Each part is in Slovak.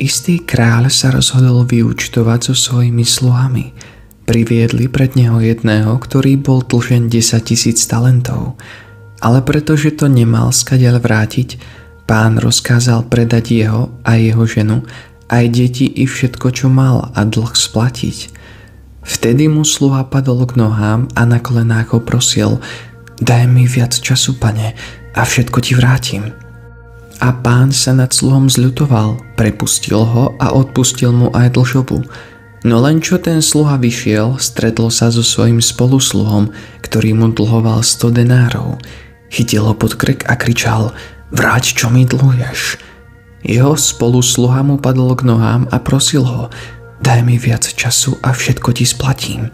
Istý kráľ sa rozhodol vyúčtovať so svojimi sluhami. Priviedli pred neho jedného, ktorý bol dlžen 10 000 talentov. Ale pretože to nemal skadiaľ vrátiť, pán rozkázal predať jeho a jeho ženu, aj deti i všetko, čo mal, a dlh splatiť. Vtedy mu sluha padol k nohám a na kolenách ho prosil: daj mi viac času, pane, a všetko ti vrátim. A pán sa nad sluhom zľutoval, prepustil ho a odpustil mu aj dlžobu. No len čo ten sluha vyšiel, stretol sa so svojím spolusluhom, ktorý mu dlhoval 100 denárov. Chytil ho pod krk a kričal: vráť, čo mi dlhuješ. Jeho spolusluha mu padol k nohám a prosil ho: daj mi viac času a všetko ti splatím.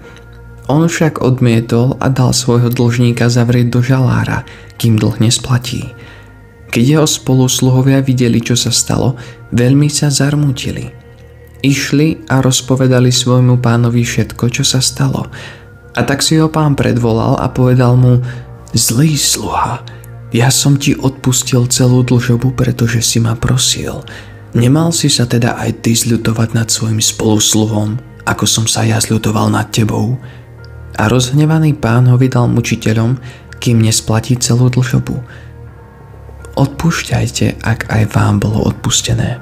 On však odmietol a dal svojho dlžníka zavrieť do žalára, kým dlh nesplatí. Keď jeho spolusluhovia videli, čo sa stalo, veľmi sa zarmútili. Išli a rozpovedali svojmu pánovi všetko, čo sa stalo. A tak si ho pán predvolal a povedal mu: zlý sluha, ja som ti odpustil celú dlžobu, pretože si ma prosil. Nemal si sa teda aj ty zľutovať nad svojim spolusluhom, ako som sa ja zľutoval nad tebou? A rozhnevaný pán ho vydal mučiteľom, kým nesplatí celú dlžobu. Odpúšťajte, ak aj vám bolo odpustené.